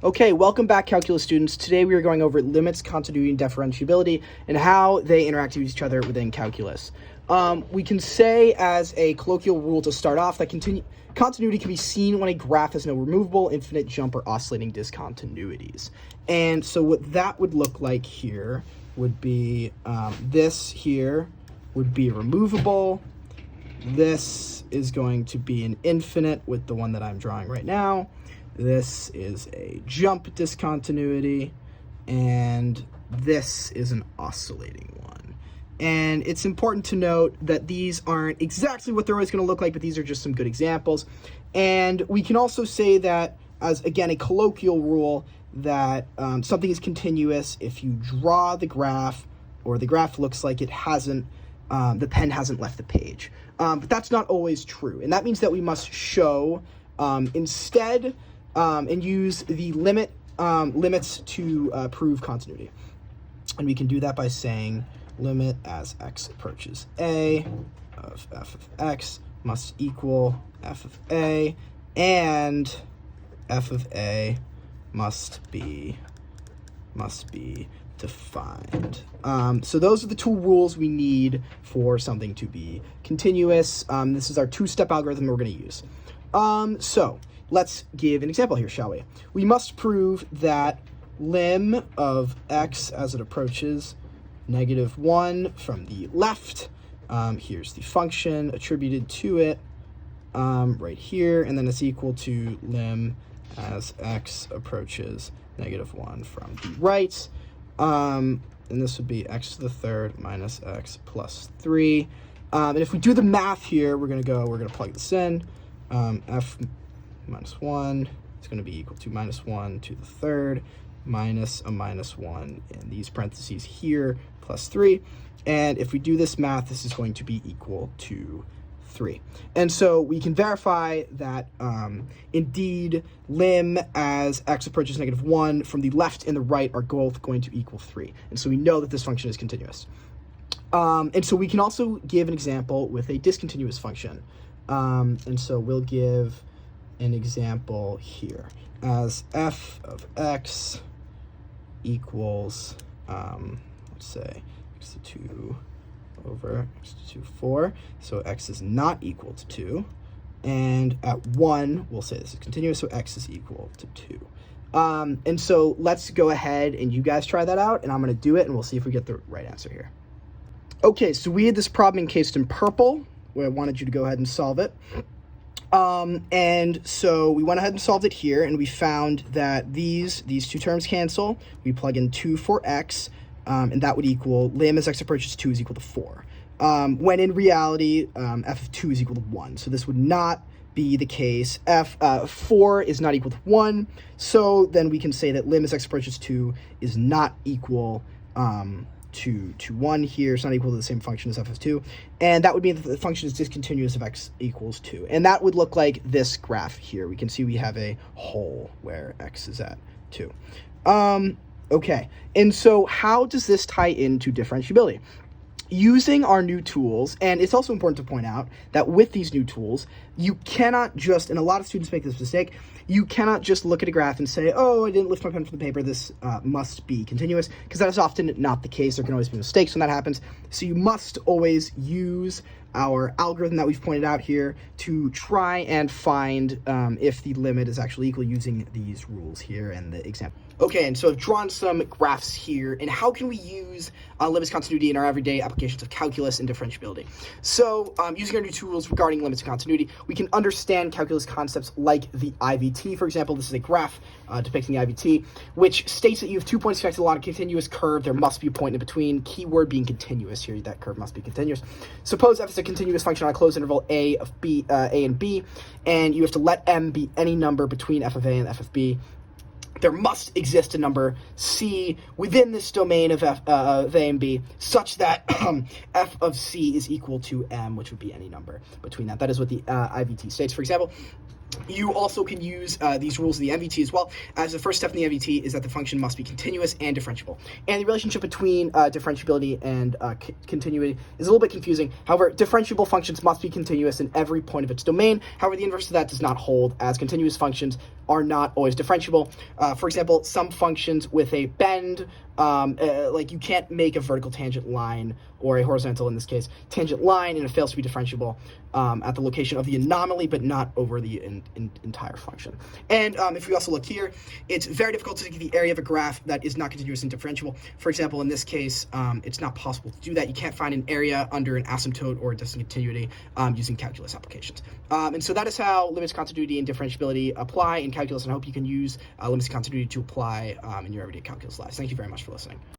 Okay, welcome back, calculus students. Today we are going over limits, continuity, and differentiability, and how they interact with each other within calculus. We can say as a colloquial rule to start off that continuity can be seen when a graph has no removable, infinite, jump, or oscillating discontinuities. And so what that would look like here would be this here would be removable. This is going to be an infinite with the one that I'm drawing right now. This is a jump discontinuity, and this is an oscillating one. And it's important to note that these aren't exactly what they're always going to look like, but these are just some good examples. And we can also say that, as again, a colloquial rule, that something is continuous if you draw the graph, or the graph looks like it hasn't, the pen hasn't left the page. But that's not always true, and that means that we must show instead and use the limits to prove continuity. And we can do that by saying limit as x approaches a of f of x must equal f of a, and f of a must be defined. So those are the two rules we need for something to be continuous. This is our two-step algorithm we're going to use. So let's give an example here, shall we? We must prove that lim of x as it approaches -1 from the left. Here's the function attributed to it right here, and then it's equal to lim as x approaches -1 from the right. And this would be x to the third minus x plus 3. And if we do the math here, we're going to plug this in. F minus 1 is going to be equal to -1 to the third minus a -1 in these parentheses here plus 3. And if we do this math, this is going to be equal to 3. And so we can verify that indeed lim as x approaches -1 from the left and the right are both going to equal 3. And so we know that this function is continuous. And so we can also give an example with a discontinuous function. And so we'll give an example here as f of x equals, let's say, x to 2 over x to 2, 4. So x is not equal to 2. And at 1, we'll say this is continuous, so x is equal to 2. And so let's go ahead and you guys try that out, and I'm going to do it, and we'll see if we get the right answer here. Okay, so we had this problem encased in purple, where I wanted you to go ahead and solve it. And so we went ahead and solved it here, and we found that these two terms cancel. We plug in 2 for x, and that would equal lim as x approaches 2 is equal to 4. When in reality, f of 2 is equal to 1. So this would not be the case. 4 is not equal to 1. So then we can say that lim as x approaches 2 is not equal to 1 here. It's not equal to the same function as f of 2. And that would mean that the function is discontinuous if x equals 2. And that would look like this graph here. We can see we have a hole where x is at 2. Okay, and so how does this tie into differentiability? Using our new tools, and it's also important to point out that with these new tools, you cannot just, and a lot of students make this mistake, you cannot just look at a graph and say, oh, I didn't lift my pen from the paper, this must be continuous, because that is often not the case. There can always be mistakes when that happens. So you must always use our algorithm that we've pointed out here to try and find if the limit is actually equal using these rules here and the example. Okay, and so I've drawn some graphs here, and how can we use limits continuity in our everyday applications of calculus and differentiability? So using our new tools regarding limits and continuity, we can understand calculus concepts like the IVT. For example, this is a graph depicting the IVT, which states that you have 2 points connected along a continuous curve. There must be a point in between, keyword being continuous here. That curve must be continuous. Suppose f is a continuous function on a closed interval a and b, and you have to let m be any number between f of a and f of b. There must exist a number c within this domain of f of a and b such that f of c is equal to m, which would be any number between that. That is what the IVT states, for example. You also can use these rules of the MVT as well, as the first step in the MVT is that the function must be continuous and differentiable. And the relationship between differentiability and continuity is a little bit confusing. However, differentiable functions must be continuous in every point of its domain. However, the inverse of that does not hold, as continuous functions are not always differentiable. For example, some functions with a bend, like you can't make a vertical tangent line, or a horizontal, in this case, tangent line, and it fails to be differentiable at the location of the anomaly, but not over the entire function. And if we also look here, it's very difficult to get the area of a graph that is not continuous and differentiable. For example, in this case, it's not possible to do that. You can't find an area under an asymptote or a discontinuity using calculus applications. And so that is how limits, continuity, and differentiability apply in calculus, and I hope you can use limits, continuity to apply in your everyday calculus lives. Thank you very much for listening.